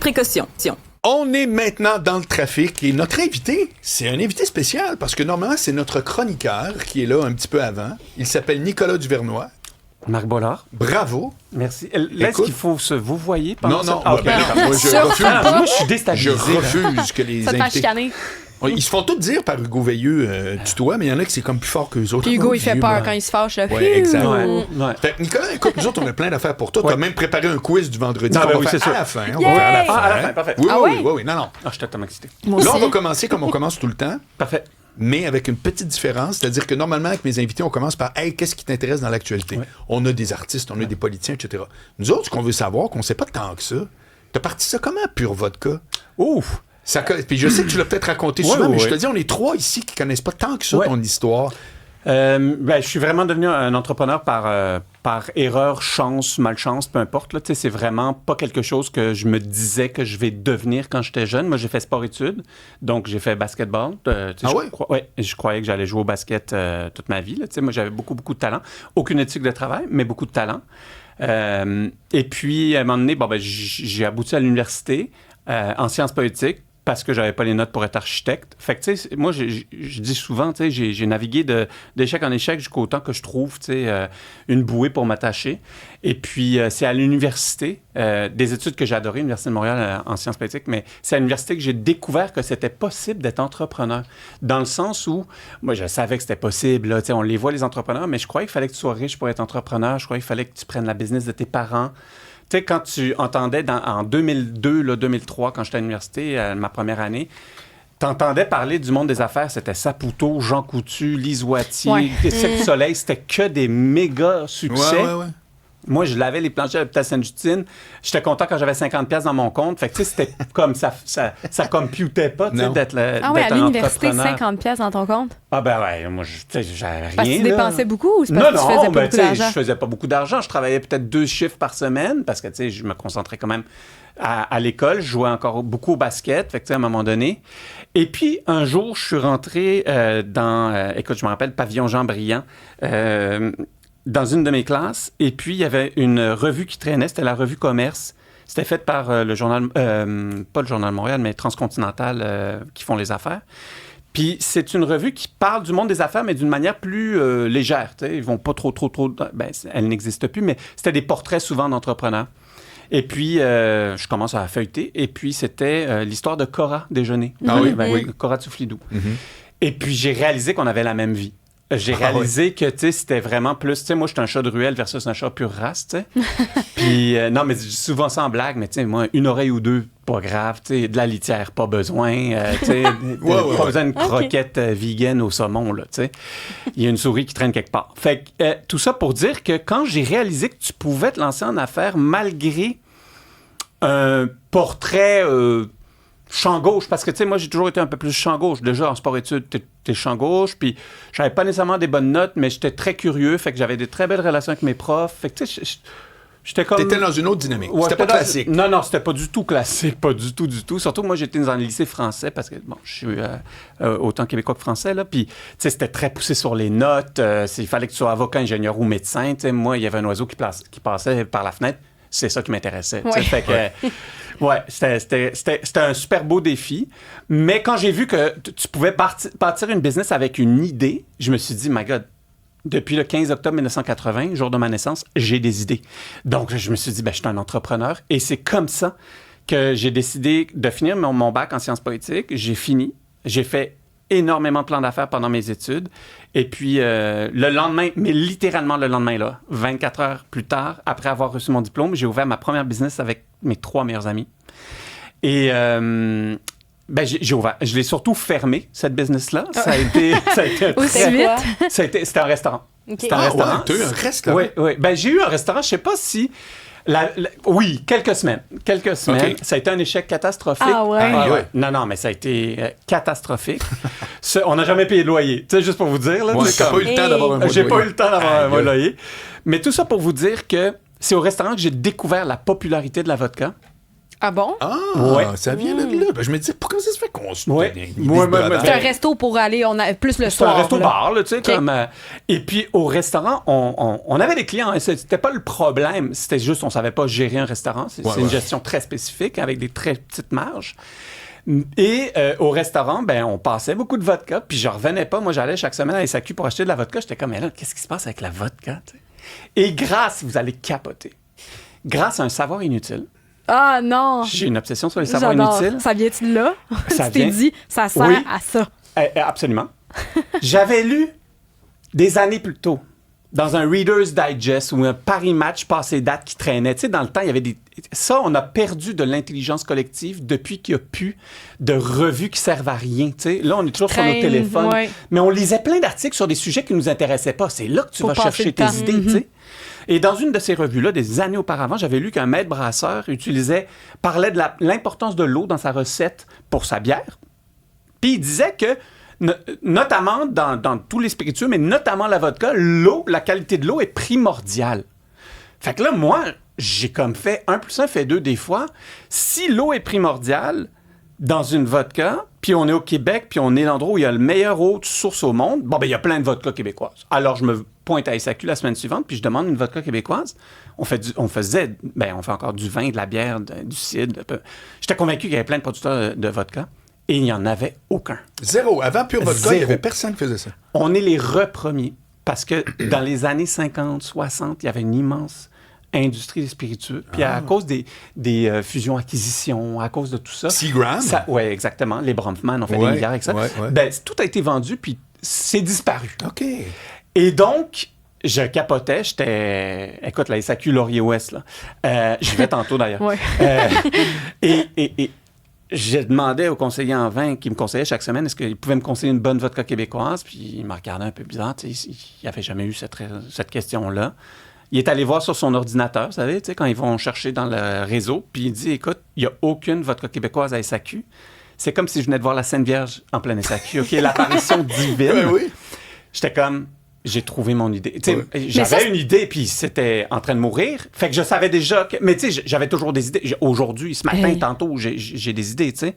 Précaution. On est maintenant dans le trafic et notre invité, c'est un invité spécial parce que normalement, c'est notre chroniqueur qui est là un petit peu avant. Il s'appelle Nicolas Duvernois. Marc Bollard. Bravo. Merci. Là, est-ce qu'il faut se vous voyez pendant Non, ça? moi, moi, je refuse. Moi, je suis déstabilisé. Je refuse que les Ça te fait invités... chicaner. Ils se font tous dire par Hugo Veilleux tutoie, mais il y en a qui c'est comme plus fort qu'eux autres. Puis Hugo, il fait peur quand il se fâche. Oui, exact. Ouais. Fait que Nicolas, écoute, nous autres, on a plein d'affaires pour toi. Tu as même préparé un quiz du vendredi qu'on va faire à la fin. On va faire à la fin. À la fin, parfait. Oui, Ah oui, ouais? oui. Non. Ah, je suis totalement excité. Moi Là, aussi. on va commencer comme on commence tout le temps. Parfait. Mais avec une petite différence, c'est-à-dire que normalement, avec mes invités, on commence par « Hey, qu'est-ce qui t'intéresse dans l'actualité? Ouais. » On a des artistes, on a des politiciens, etc. Nous autres, ce qu'on veut savoir, qu'on ne sait pas tant que ça, t'as parti ça comment, Pure Vodka? Ouf! Puis je sais que tu l'as peut-être raconté souvent, mais je te dis, on est trois ici qui connaissent pas tant que ça ton histoire. Je suis vraiment devenu un entrepreneur par erreur, chance, malchance, peu importe. Là. C'est vraiment pas quelque chose que je me disais que je vais devenir quand j'étais jeune. Moi, j'ai fait sport-études, donc j'ai fait basketball. Je croyais que j'allais jouer au basket toute ma vie. Là. Moi, j'avais beaucoup de talent. Aucune éthique de travail, mais beaucoup de talent. Et puis, à un moment donné, j'ai abouti à l'université en sciences politiques, parce que j'avais pas les notes pour être architecte. Fait que, tu sais, moi, je dis souvent, tu sais, j'ai navigué d'échec en échec jusqu'au temps que je trouve, tu sais, une bouée pour m'attacher. Et puis, c'est à l'université, des études que j'ai adorées, l'Université de Montréal en sciences politiques, mais c'est à l'université que j'ai découvert que c'était possible d'être entrepreneur. Dans le sens où, moi, je savais que c'était possible, là, tu sais, on les voit, les entrepreneurs, mais je croyais qu'il fallait que tu sois riche pour être entrepreneur. Je croyais qu'il fallait que tu prennes la business de tes parents. Tu sais, quand tu entendais en 2002, là, 2003, quand j'étais à l'université, ma première année, t'entendais parler du monde des affaires, c'était Saputo, Jean Coutu, Lise Wattier, Cirque du Soleil, c'était que des méga succès. Ouais. Moi, je lavais les planchers à l'hôpital Sainte-Justine. J'étais content quand j'avais 50$ dans mon compte. Fait que, tu sais, c'était comme ça computait pas, tu sais, d'être Ah ouais, à un l'université, entrepreneur. 50$ dans ton compte? Ah ben ouais, moi, tu sais, j'avais rien. Parce que tu là. dépensais beaucoup ou c'est parce que tu faisais pas beaucoup d'argent? Je faisais pas beaucoup d'argent. Je travaillais peut-être 2 chiffres par semaine parce que, tu sais, je me concentrais quand même à l'école. Je jouais encore beaucoup au basket, fait que, tu sais, à un moment donné. Et puis, un jour, je suis rentré écoute, je me rappelle, Pavillon Jean-Briand, dans une de mes classes, et puis il y avait une revue qui traînait, c'était la revue Commerce. C'était faite par le journal, pas le Journal de Montréal, mais Transcontinental, qui font les affaires. Puis c'est une revue qui parle du monde des affaires, mais d'une manière plus légère. T'sais. Ils vont pas trop... elle n'existe plus, mais c'était des portraits souvent d'entrepreneurs. Et puis, je commence à feuilleter, et puis c'était l'histoire de Cora Déjeuner. Oui. Cora Tsouflidou. Mm-hmm. Et puis j'ai réalisé qu'on avait la même vie. J'ai réalisé que, tu sais, c'était vraiment plus... Tu sais, moi, je suis un chat de ruelle versus un chat pure race, tu sais. Puis, non, mais je dis souvent ça en blague, mais tu sais, moi, une oreille ou deux, pas grave. Tu sais, de la litière, pas besoin. Tu sais, pas besoin d'une croquette vegan au saumon, là, tu sais. Il y a une souris qui traîne quelque part. Fait que, tout ça pour dire que quand j'ai réalisé que tu pouvais te lancer en affaires malgré un portrait... champ gauche, parce que, tu sais, moi, j'ai toujours été un peu plus champ gauche. Déjà, en sport-études, t'es champ gauche, puis j'avais pas nécessairement des bonnes notes, mais j'étais très curieux, fait que j'avais des très belles relations avec mes profs. Fait que, tu sais, j'étais comme... T'étais dans une autre dynamique. C'était pas classique. Non, c'était pas du tout classique, pas du tout. Surtout, moi, j'étais dans le lycée français, parce que, bon, je suis autant québécois que français, là, puis, tu sais, c'était très poussé sur les notes. Il fallait que tu sois avocat, ingénieur ou médecin. Tu sais, moi, il y avait un oiseau qui passait par la fenêtre. C'est ça qui m'intéressait. Ouais. Fait que, ouais, c'était un super beau défi. Mais quand j'ai vu que tu pouvais bâtir une business avec une idée, je me suis dit, my God, depuis le 15 octobre 1980, jour de ma naissance, j'ai des idées. Donc, je me suis dit, je suis un entrepreneur. Et c'est comme ça que j'ai décidé de finir mon bac en sciences politiques. J'ai fini. J'ai fait énormément de plans d'affaires pendant mes études. Et puis, le lendemain, mais littéralement le lendemain, là, 24 heures plus tard, après avoir reçu mon diplôme, j'ai ouvert ma première business avec mes 3 meilleurs amis. Et j'ai ouvert. Je l'ai surtout fermé, cette business-là. Ça a été c'était un restaurant. Okay. C'était un restaurant. Ouais, tu as eu un restaurant? Oui. J'ai eu un restaurant, je sais pas si... oui, quelques semaines. Okay. Ça a été un échec catastrophique. Ah ouais? Non, mais ça a été catastrophique. On n'a jamais payé de loyer. Tu sais, juste pour vous dire. Là, j'ai pas eu le temps d'avoir un mois de J'ai loyer. pas eu le temps d'avoir un mois de loyer. Mais tout ça pour vous dire que c'est au restaurant que j'ai découvert la popularité de la vodka. Ah bon? Ah, Ouais. ça vient de là. Ben, je me disais, pourquoi ça se fait qu'on se Ouais. donne C'est un resto pour aller, on a plus le C'est soir. un resto-bar, là, tu sais, OK. comme... et puis, au restaurant, on avait des clients, hein, c'était pas le problème, c'était juste on savait pas gérer un restaurant. C'est une gestion très spécifique, avec des très petites marges. Et au restaurant, ben, on passait beaucoup de vodka, puis je revenais pas. Moi, j'allais chaque semaine à SAQ pour acheter de la vodka. J'étais comme, mais là, qu'est-ce qui se passe avec la vodka, tu sais? Et vous allez capoter, grâce à un savoir inutile, Ah non! j'ai une obsession sur les savoirs J'adore. inutiles. Ça vient-tu de là? Ça Tu t'es vient- dit, ça sert Oui. à ça. Absolument. J'avais lu des années plus tôt dans un Reader's Digest ou un Paris Match passé date qui traînait. Tu sais, dans le temps, il y avait des... Ça, on a perdu de l'intelligence collective depuis qu'il n'y a plus de revues qui servent à rien. Tu sais, là, on est toujours sur nos Traîne, téléphones. ouais. Mais on lisait plein d'articles sur des sujets qui ne nous intéressaient pas. C'est là que tu Faut vas passer chercher le tes temps. idées, tu sais. Et dans une de ces revues-là, des années auparavant, j'avais lu qu'un maître brasseur parlait de l'importance de l'eau dans sa recette pour sa bière. Puis il disait que, notamment dans tous les spiritueux, mais notamment la vodka, l'eau, la qualité de l'eau est primordiale. Fait que là, moi, j'ai comme fait 1 + 1 fait 2 des fois. Si l'eau est primordiale dans une vodka, puis on est au Québec, puis on est l'endroit où il y a le meilleur eau de source au monde, bon, ben il y a plein de vodkas québécoises. Alors, je me pointe à SAQ la semaine suivante, puis je demande une vodka québécoise. On fait encore du vin, de la bière, du cidre. J'étais convaincu qu'il y avait plein de producteurs de vodka, et il n'y en avait aucun. Zéro. Avant Pure Vodka, il n'y Zéro. avait personne qui faisait ça. On est les premiers parce que dans les années 50, 60, il y avait une immense industrie des spiritueux. Puis à cause des fusions-acquisitions, à cause de tout ça... Seagram? Oui, exactement. Les Bronfman ont fait des Ouais, milliards avec ça. ouais. Ben, tout a été vendu, puis c'est disparu. OK. Et donc, je capotais. Écoute, la SAQ Laurier-Ouest, là. J'y vais tantôt, d'ailleurs. Ouais. Et je demandais au conseiller en vin qui me conseillait chaque semaine est-ce qu'il pouvait me conseiller une bonne vodka québécoise. Puis il m'a regardé un peu bizarre. Il n'avait jamais eu cette question-là. Il est allé voir sur son ordinateur, vous savez, quand ils vont chercher dans le réseau. Puis il dit écoute, il n'y a aucune vodka québécoise à SAQ. C'est comme si je venais de voir la Sainte Vierge en pleine SAQ. OK, l'apparition divine. Oui. J'étais comme... J'ai trouvé mon idée. Ouais. J'avais une idée, puis c'était en train de mourir. Fait que je savais déjà que... Mais tu sais, j'avais toujours des idées. Aujourd'hui, ce matin, tantôt, j'ai des idées, tu sais.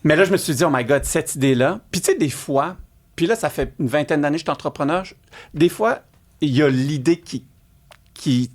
Mais là, je me suis dit, oh my God, cette idée-là... Puis tu sais, des fois... Puis là, ça fait une vingtaine d'années que je suis entrepreneur. Des fois, il y a l'idée qui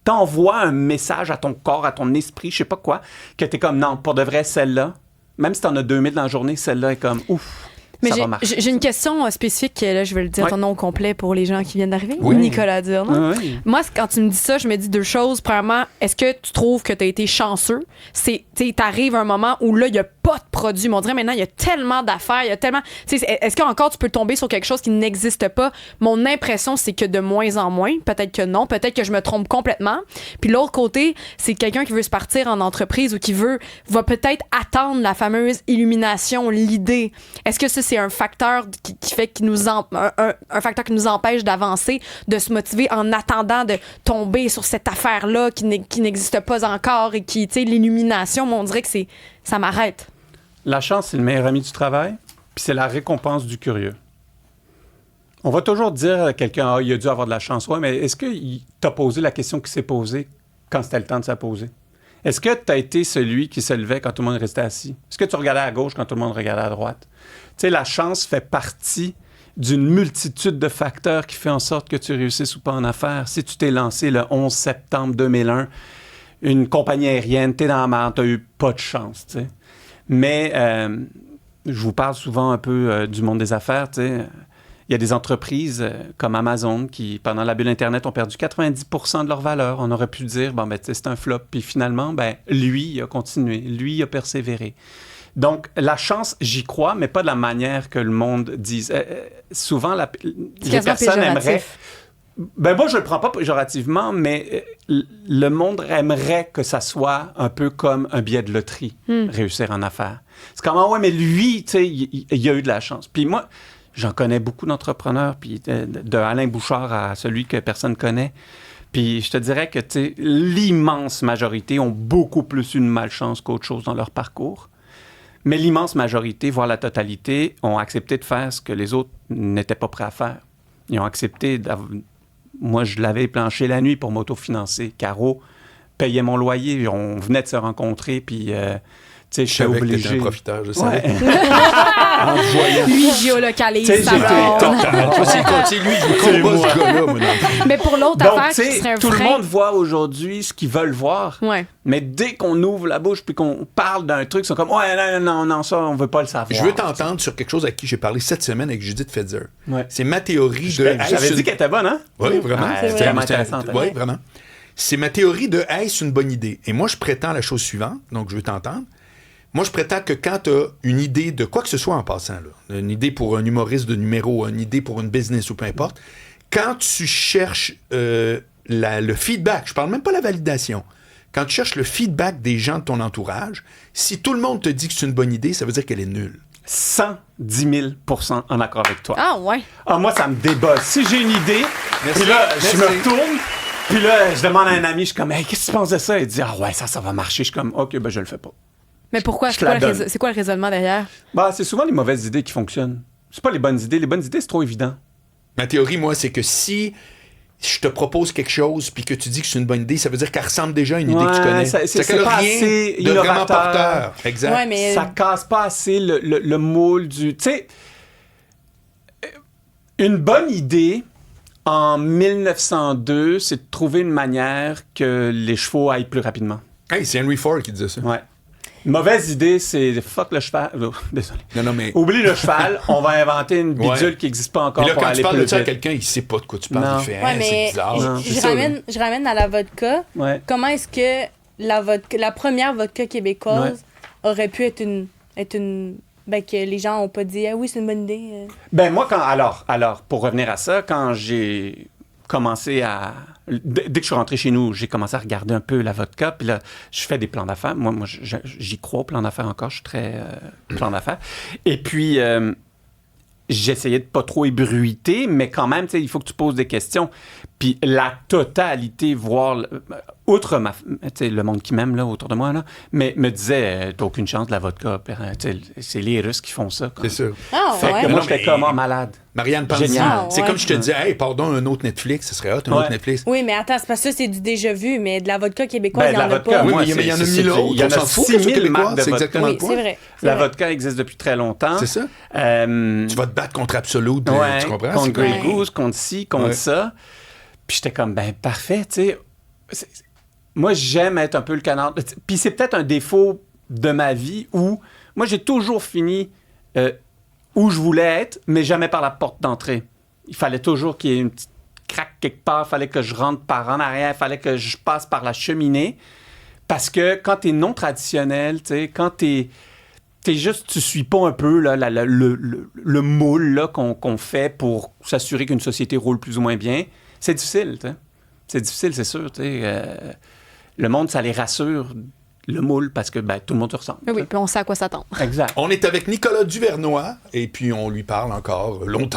t'envoie un message à ton corps, à ton esprit, je sais pas quoi, que t'es comme, non, pour de vrai, celle-là, même si t'en as 2000 dans la journée, celle-là est comme, ouf. Mais ça va marcher. j'ai une question spécifique, là, je vais le dire ton nom complet pour les gens qui viennent d'arriver. Oui. Nicolas Durand. Oui. Moi, quand tu me dis ça, je me dis 2 choses. Premièrement, est-ce que tu trouves que tu as été chanceux? T'arrives à un moment où là, il n'y a pas de produit. Mais on dirait maintenant, il y a tellement d'affaires, il y a tellement... Est-ce qu'encore tu peux tomber sur quelque chose qui n'existe pas? Mon impression, c'est que de moins en moins. Peut-être que non. Peut-être que je me trompe complètement. Puis l'autre côté, c'est quelqu'un qui veut se partir en entreprise ou qui va peut-être attendre la fameuse illumination, l'idée. Est-ce que ça, c'est un facteur qui fait un facteur qui nous empêche d'avancer, de se motiver en attendant de tomber sur cette affaire-là qui n'existe pas encore et qui, tu sais, l'illumination, on dirait que ça m'arrête. La chance, c'est le meilleur ami du travail, puis c'est la récompense du curieux. On va toujours dire à quelqu'un, il a dû avoir de la chance. Ouais, mais est-ce qu'il t'a posé la question qui s'est posée quand c'était le temps de se la poser? Est-ce que tu as été celui qui se levait quand tout le monde restait assis? Est-ce que tu regardais à gauche quand tout le monde regardait à droite? Tu sais, la chance fait partie d'une multitude de facteurs qui fait en sorte que tu réussisses ou pas en affaires. Si tu t'es lancé le 11 septembre 2001, une compagnie aérienne, t'es dans la merde, t'as eu pas de chance, tu sais. Mais je vous parle souvent un peu du monde des affaires, tu sais. Il y a des entreprises comme Amazon qui, pendant la bulle Internet, ont perdu 90% de leur valeur. On aurait pu dire, bon, ben, c'est un flop. Puis finalement, ben, lui, il a continué. Lui, il a persévéré. Donc, la chance, j'y crois, mais pas de la manière que le monde dise. Souvent, les personnes aimeraient... Ben moi, je le prends pas péjorativement, mais le monde aimerait que ça soit un peu comme un billet de loterie, réussir en affaires. C'est comme, ouais, mais lui, tu sais, il a eu de la chance. Puis moi, j'en connais beaucoup d'entrepreneurs, puis de Alain Bouchard à celui que personne connaît. Puis je te dirais que, tu sais, l'immense majorité ont beaucoup plus une malchance qu'autre chose dans leur parcours. Mais l'immense majorité, voire la totalité, ont accepté de faire ce que les autres n'étaient pas prêts à faire. Ils ont accepté... Moi, je l'avais planché la nuit pour m'autofinancer. Caro payais mon loyer, on venait de se rencontrer, puis tu sais, je suis savais que obligé. t'étais un profiteur, je sais. Ouais. En te voyant. Lui, il géolocalise T'sais, sa j'étais blonde. Total. Toi, c'est lui, je combat ce gars-là, moi, non. Mais pour l'autre Donc, affaire, tu qui sais, serait un tout le frein... monde voit aujourd'hui ce qu'ils veulent voir. Ouais. Mais dès qu'on ouvre la bouche puis qu'on parle d'un truc, ils sont comme « Ouais, non, ça, on veut pas le savoir. » Je veux t'entendre sur quelque chose à qui j'ai parlé cette semaine avec Judith Fetzer. Ouais. C'est ma théorie de... J'avais dit qu'elle était bonne, hein? Oui, vraiment. Ouais, c'est vraiment intéressant. Oui, vraiment. C'est ma théorie de est-ce une bonne idée? Et moi, je prétends la chose suivante, donc je veux t'entendre. Moi, je prétends que quand tu as une idée de quoi que ce soit en passant, là, une idée pour un humoriste de numéro, une idée pour une business ou peu importe, quand tu cherches le feedback, je parle même pas de la validation, quand tu cherches le feedback des gens de ton entourage, si tout le monde te dit que c'est une bonne idée, ça veut dire qu'elle est nulle. 110 000% en accord avec toi. Ah, ouais. Ah, moi, ça me débosse. Si j'ai une idée, Merci. puis là, je me Merci. retourne, puis là, je demande à un ami, je suis comme, hey, qu'est-ce que tu penses de ça? Il dit, ah ouais, ça va marcher. Je suis comme, OK, ben, je le fais pas. Mais pourquoi? Je te la donne. C'est quoi le raisonnement derrière? Bah, c'est souvent les mauvaises idées qui fonctionnent. C'est pas les bonnes idées. Les bonnes idées, c'est trop évident. Ma théorie, moi, c'est que si je te propose quelque chose puis que tu dis que c'est une bonne idée, ça veut dire qu'elle ressemble déjà à une idée que tu connais. c'est qu'elle a pas rien assez de vraiment innovateur. porteur. Exact. Ouais, mais... Ça casse pas assez le moule du... Tu sais, une bonne idée, en 1902, c'est de trouver une manière que les chevaux aillent plus rapidement. Hey, c'est Henry Ford qui disait ça. Ouais. Mauvaise idée, c'est fuck le cheval. Oh, désolé. Non, mais... Oublie le cheval, on va inventer une bidule Ouais. qui n'existe pas encore Puis là, pour quand aller tu parles plus de ça à vite. quelqu'un, il sait pas de quoi tu parles. Non. Il fait, Ouais, c'est mais bizarre. Non. je, C'est ça, là. je ramène à la vodka. Ouais. Comment est-ce que la première vodka québécoise aurait pu être une ben, que les gens n'ont pas dit ah oui, c'est une bonne idée. Ben moi, alors, pour revenir à ça, quand j'ai commencé à... Dès que je suis rentré chez nous, j'ai commencé à regarder un peu la vodka, puis là, je fais des plans d'affaires. Moi j'y crois au plan d'affaires encore, je suis très plan d'affaires. Et puis, j'essayais de pas trop ébruiter, mais quand même, tu sais, il faut que tu poses des questions. Puis la totalité, voire... outre le monde qui m'aime là, autour de moi, là, mais me disait, t'as aucune chance de la vodka. C'est les Russes qui font ça. Quoi. C'est sûr. Ah Fait que ouais. moi, Non, j'étais mais- comme malade. Marianne pense Génial. c'est Ouais. comme je te disais, hey, pardon, un autre Netflix, ce serait hot, un Ouais. autre Netflix. Oui, mais attends, c'est parce que ça, c'est du déjà vu, mais de la vodka québécoise, Ben, il de n'y en la a vodka, pas. Oui, moi, mais il y en a c'est- mille autres. il y en On a s'en fout, 6 000 les Québécois, marques de c'est vodka. exactement Oui, le point. c'est vrai. c'est La vrai. vodka existe depuis très longtemps. C'est ça. Euh, Tu vas te battre contre Absolute, ouais, tu comprends? contre C'est Grey comme- Goose, contre ci, contre Ouais. ça. Puis j'étais comme, ben parfait, tu sais. Moi, j'aime être un peu le canard. Puis c'est peut-être un défaut de ma vie où moi, j'ai toujours fini où je voulais être, mais jamais par la porte d'entrée. Il fallait toujours qu'il y ait une petite craque quelque part. Il fallait que je rentre par en arrière. Il fallait que je passe par la cheminée. Parce que quand t'es non traditionnel, tu sais, quand t'es juste, tu suis pas un peu là, le moule là, qu'on fait pour s'assurer qu'une société roule plus ou moins bien, c'est difficile, tu sais. C'est difficile, c'est sûr, tu sais. Le monde, ça les rassure, le moule, parce que ben, tout le monde se ressemble. Oui, tu sais. puis on sait à quoi s'attendre. Exact. On est avec Nicolas Duvernois et puis on lui parle encore longtemps.